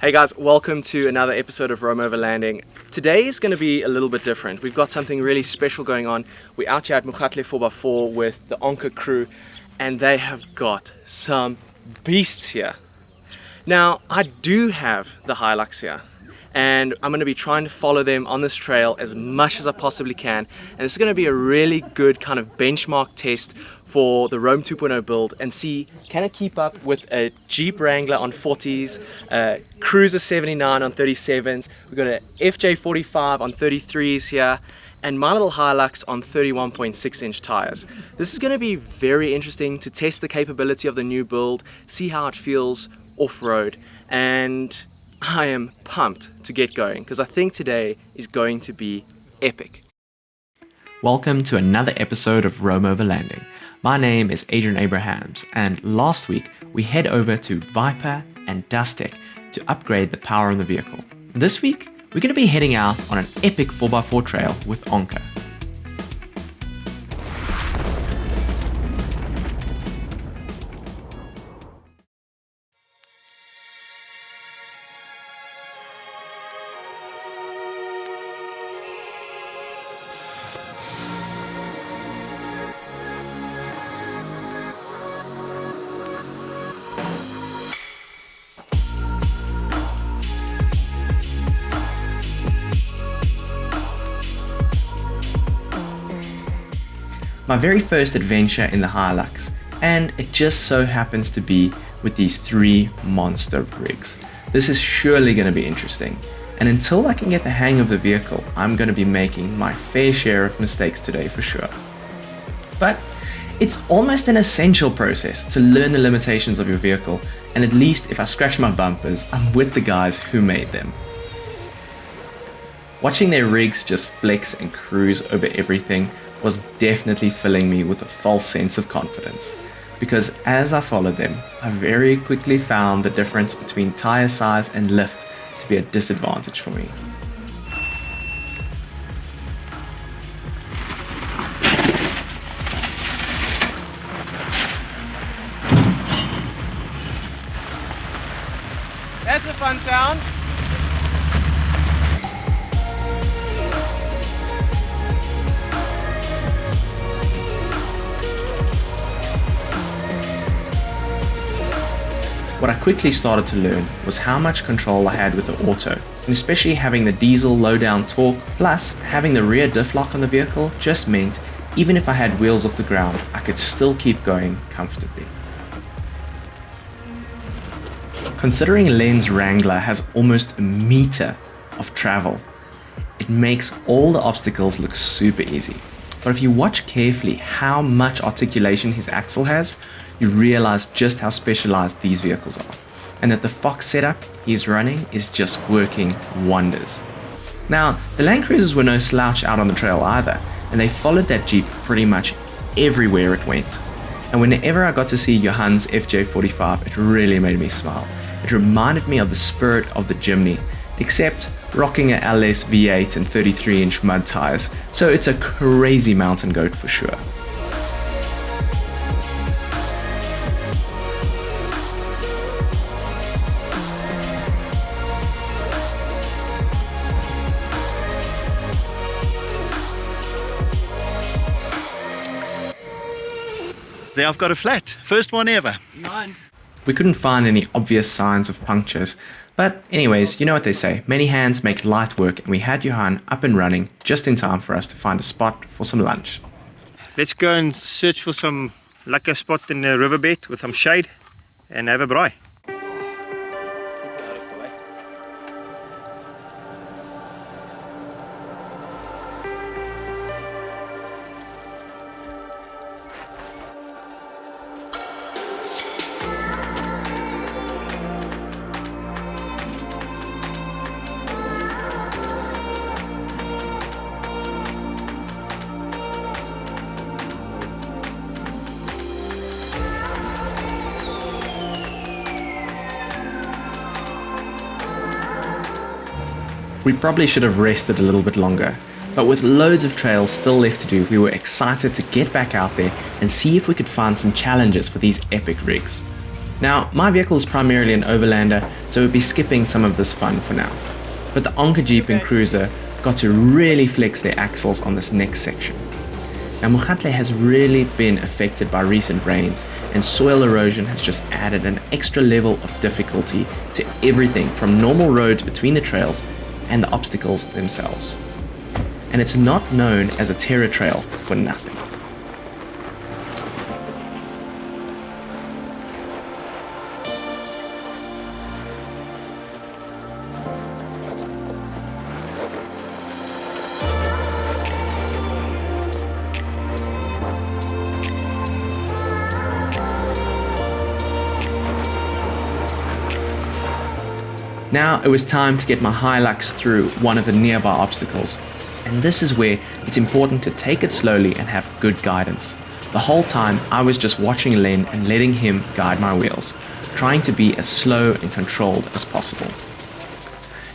Hey guys, welcome to another episode of Rome Overlanding. Today is going to be a little bit different. We've got something really special going on. We're out here at Moegatle 4x4 with the Onca crew, and they have got some beasts here. Now, I do have the Hilux here, and I'm going to be trying to follow them on this trail as much as I possibly can. And this is going to be a really good kind of benchmark test for the Rome 2.0 build and see, can it keep up with a Jeep Wrangler on 40s, a Cruiser 79 on 37s, we've got a Fj45 on 33s here, and my little Hilux on 31.6 inch tires. This is going to be very interesting to test the capability of the new build, see how it feels off-road, and I am pumped to get going because I think today is going to be epic. Welcome to another episode of Rome Overlanding. My name is Adrian Abrahams, and last week we head over to Viper and Dustech to upgrade the power of the vehicle. This week we're going to be heading out on an epic 4x4 trail with Onca. My very first adventure in the Hilux, and it just so happens to be with these three monster rigs. This is surely going to be interesting, and until I can get the hang of the vehicle, I'm going to be making my fair share of mistakes today for sure. But it's almost an essential process to learn the limitations of your vehicle, and at least if I scratch my bumpers, I'm with the guys who made them. Watching their rigs just flex and cruise over everything was definitely filling me with a false sense of confidence, because as I followed them, I very quickly found the difference between tire size and lift to be a disadvantage for me. That's a fun sound. What I quickly started to learn was how much control I had with the auto, and especially having the diesel low down torque, plus having the rear diff lock on the vehicle just meant even if I had wheels off the ground, I could still keep going comfortably. Considering Len's Wrangler has almost a meter of travel, it makes all the obstacles look super easy. But if you watch carefully how much articulation his axle has, you realize just how specialized these vehicles are, and that the Fox setup he's running is just working wonders. Now, the Landcruisers were no slouch out on the trail either, and they followed that Jeep pretty much everywhere it went. And whenever I got to see Johan's Fj45, it really made me smile. It reminded me of the spirit of the Jimny, except rocking a LS V8 and 33-inch mud tires, so it's a crazy mountain goat for sure. There I've got a flat, first one ever. Nine. We couldn't find any obvious signs of punctures, but anyways, you know what they say, many hands make light work, and we had Johan up and running just in time for us to find a spot for some lunch. Let's go and search for some lekker spot in the riverbed with some shade and have a braai. We probably should have rested a little bit longer, but with loads of trails still left to do, we were excited to get back out there and see if we could find some challenges for these epic rigs. Now, my vehicle is primarily an Overlander, so we'll be skipping some of this fun for now. But the Onca Jeep and Cruiser got to really flex their axles on this next section. Now Moegatle has really been affected by recent rains, and soil erosion has just added an extra level of difficulty to everything from normal roads between the trails and the obstacles themselves. And it's not known as a terror trail for nothing. Now it was time to get my Hilux through one of the nearby obstacles, and this is where it's important to take it slowly and have good guidance. The whole time I was just watching Len and letting him guide my wheels, trying to be as slow and controlled as possible.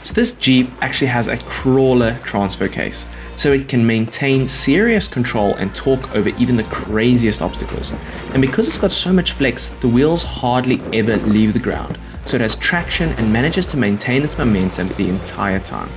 So this Jeep actually has a crawler transfer case, so it can maintain serious control and torque over even the craziest obstacles. And because it's got so much flex, the wheels hardly ever leave the ground, so it has traction and manages to maintain its momentum the entire time.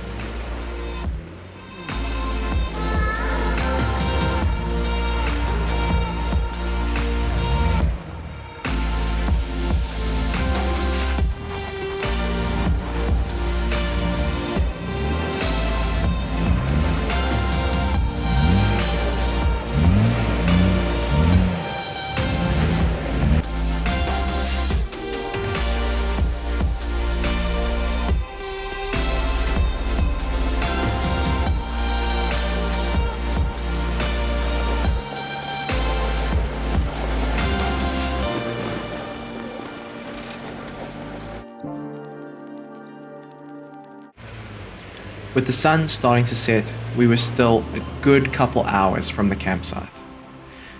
With the sun starting to set, we were still a good couple hours from the campsite.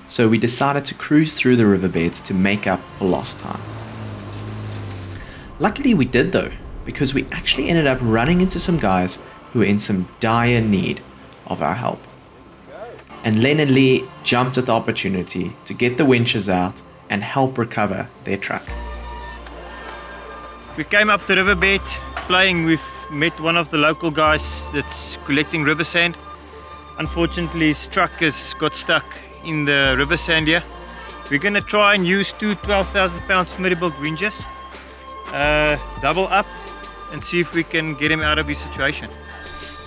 So we decided to cruise through the riverbeds to make up for lost time. Luckily we did though, because we actually ended up running into some guys who were in some dire need of our help. And Len Lee jumped at the opportunity to get the winches out and help recover their truck. We came up the riverbed playing. We've met one of the local guys that's collecting river sand. Unfortunately his truck has got stuck in the river sand here. We're going to try and use two 12,000 pound Smittybuilt winches, double up, and see if we can get him out of his situation.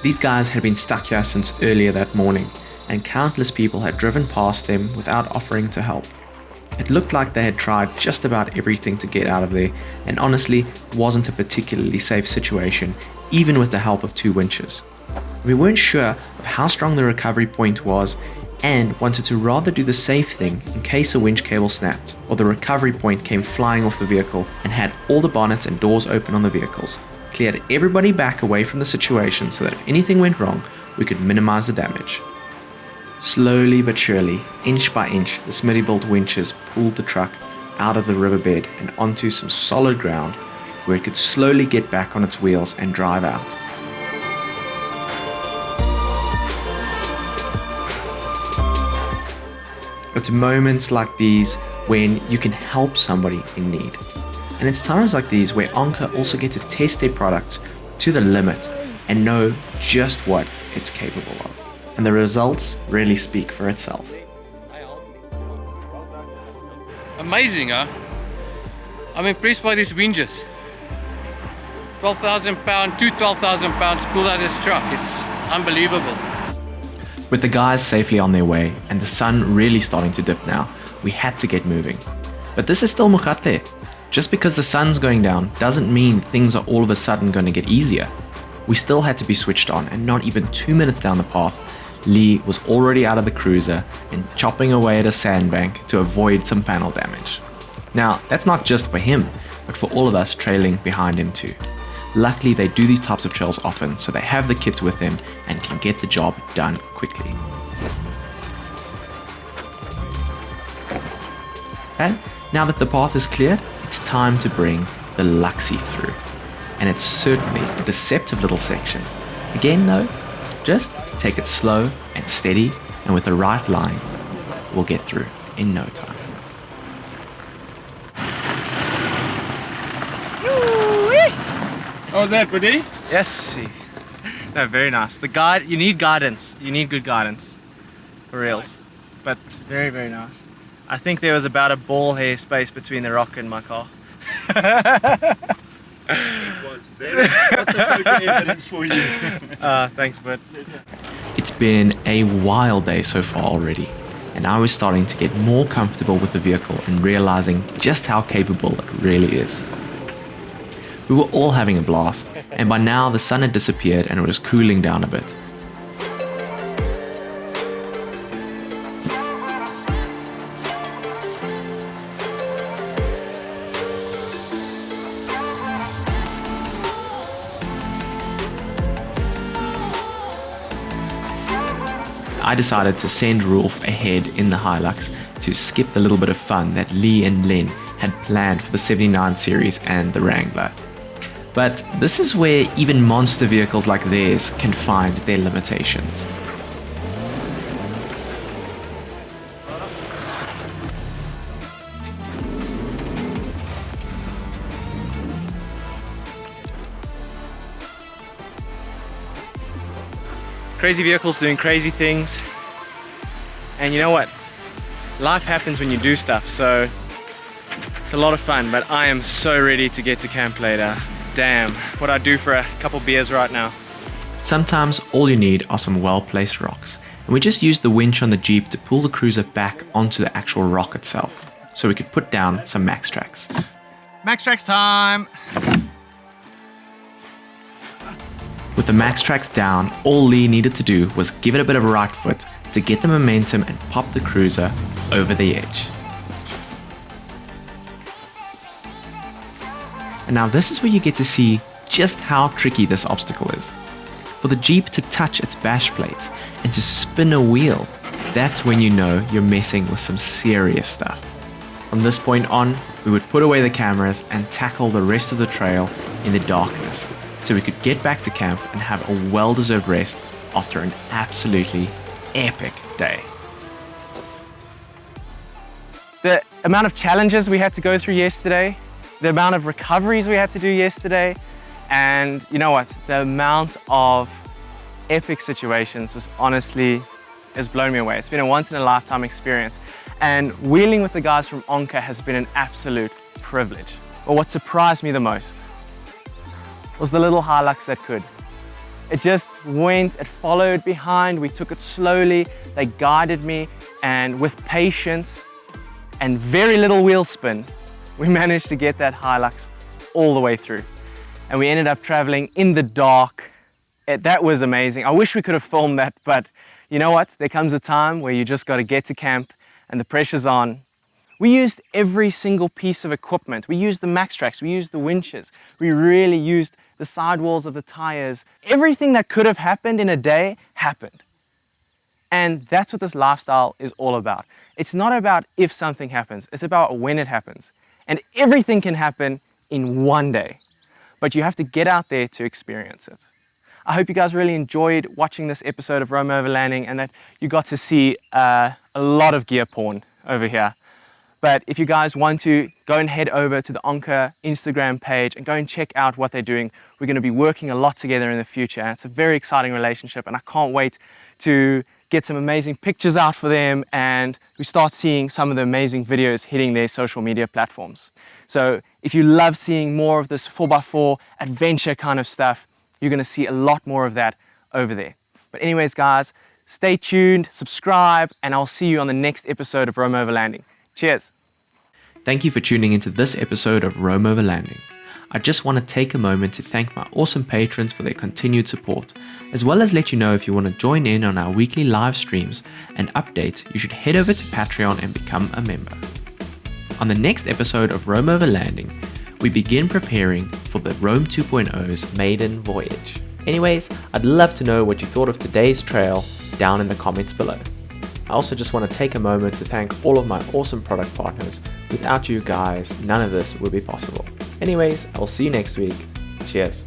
These guys had been stuck here since earlier that morning, and countless people had driven past them without offering to help. It looked like they had tried just about everything to get out of there, and honestly, it wasn't a particularly safe situation, even with the help of two winches. We weren't sure of how strong the recovery point was, and wanted to rather do the safe thing in case a winch cable snapped, or the recovery point came flying off the vehicle and had all the bonnets and doors open on the vehicles, cleared everybody back away from the situation so that if anything went wrong, we could minimize the damage. Slowly but surely, inch by inch, the Smittybuilt winches pulled the truck out of the riverbed and onto some solid ground where it could slowly get back on its wheels and drive out. It's moments like these when you can help somebody in need. And it's times like these where Onca also get to test their products to the limit and know just what it's capable of. And the results really speak for itself. Amazing, huh? I'm impressed by these winches. 12,000 pound, two 12,000 pounds pulled out this truck. It's unbelievable. With the guys safely on their way and the sun really starting to dip now, we had to get moving. But this is still Moegatle. Just because the sun's going down doesn't mean things are all of a sudden going to get easier. We still had to be switched on, and not even 2 minutes down the path, Lee was already out of the cruiser and chopping away at a sandbank to avoid some panel damage. Now, that's not just for him, but for all of us trailing behind him too. Luckily, they do these types of trails often, so they have the kits with them and can get the job done quickly. And now that the path is cleared, it's time to bring the Luxie through. And it's certainly a deceptive little section. Again though, just take it slow and steady, and with the right line, we'll get through in no time. Woo-wee! How was that, buddy? Yes. No, very nice. The guide, you need guidance. You need good guidance. For reals. But very, very nice. I think there was about a ball hair space between the rock and my car. It was very got the photo evidence for you. Thanks, bud. It's been a wild day so far already, and I was starting to get more comfortable with the vehicle and realizing just how capable it really is. We were all having a blast, and by now the sun had disappeared and it was cooling down a bit. I decided to send Rolf ahead in the Hilux to skip the little bit of fun that Lee and Len had planned for the 79 series and the Wrangler. But this is where even monster vehicles like theirs can find their limitations. Crazy vehicles doing crazy things. And you know what? Life happens when you do stuff, so it's a lot of fun, but I am so ready to get to camp later. Damn, what I'd do for a couple beers right now. Sometimes all you need are some well-placed rocks, and we just used the winch on the Jeep to pull the cruiser back onto the actual rock itself, so we could put down some max tracks. Max tracks time! With the max tracks down, all Lee needed to do was give it a bit of a right foot to get the momentum and pop the cruiser over the edge. And now this is where you get to see just how tricky this obstacle is. For the Jeep to touch its bash plates and to spin a wheel, that's when you know you're messing with some serious stuff. From this point on, we would put away the cameras and tackle the rest of the trail in the darkness, so we could get back to camp and have a well-deserved rest after an absolutely epic day. The amount of challenges we had to go through yesterday, the amount of recoveries we had to do yesterday, and you know what, the amount of epic situations was honestly, has blown me away. It's been a once-in-a-lifetime experience, and wheeling with the guys from Onca has been an absolute privilege. But what surprised me the most was the little Hilux that could. It just went, it followed behind, we took it slowly, they guided me, and with patience and very little wheel spin, we managed to get that Hilux all the way through. And we ended up traveling in the dark. That was amazing. I wish we could have filmed that, but you know what? There comes a time where you just got to get to camp and the pressure's on. We used every single piece of equipment. We used the max tracks, we used the winches, we really used the sidewalls of the tires. Everything that could have happened in a day happened. And that's what this lifestyle is all about. It's not about if something happens, it's about when it happens. And everything can happen in one day, but you have to get out there to experience it. I hope you guys really enjoyed watching this episode of Rome Overlanding and that you got to see a lot of gear porn over here. But if you guys want to, go and head over to the Onca Instagram page and go and check out what they're doing. We're going to be working a lot together in the future. And it's a very exciting relationship and I can't wait to get some amazing pictures out for them and we start seeing some of the amazing videos hitting their social media platforms. So if you love seeing more of this 4x4 adventure kind of stuff, you're going to see a lot more of that over there. But anyways, guys, stay tuned, subscribe, and I'll see you on the next episode of Rome Overlanding. Cheers. Thank you for tuning into this episode of Rome Overlanding. I just want to take a moment to thank my awesome patrons for their continued support, as well as let you know if you want to join in on our weekly live streams and updates, you should head over to Patreon and become a member. On the next episode of Rome Overlanding, we begin preparing for the Rome 2.0's maiden voyage. Anyways, I'd love to know what you thought of today's trail down in the comments below. I also just want to take a moment to thank all of my awesome product partners. Without you guys, none of this would be possible. Anyways, I'll see you next week. Cheers.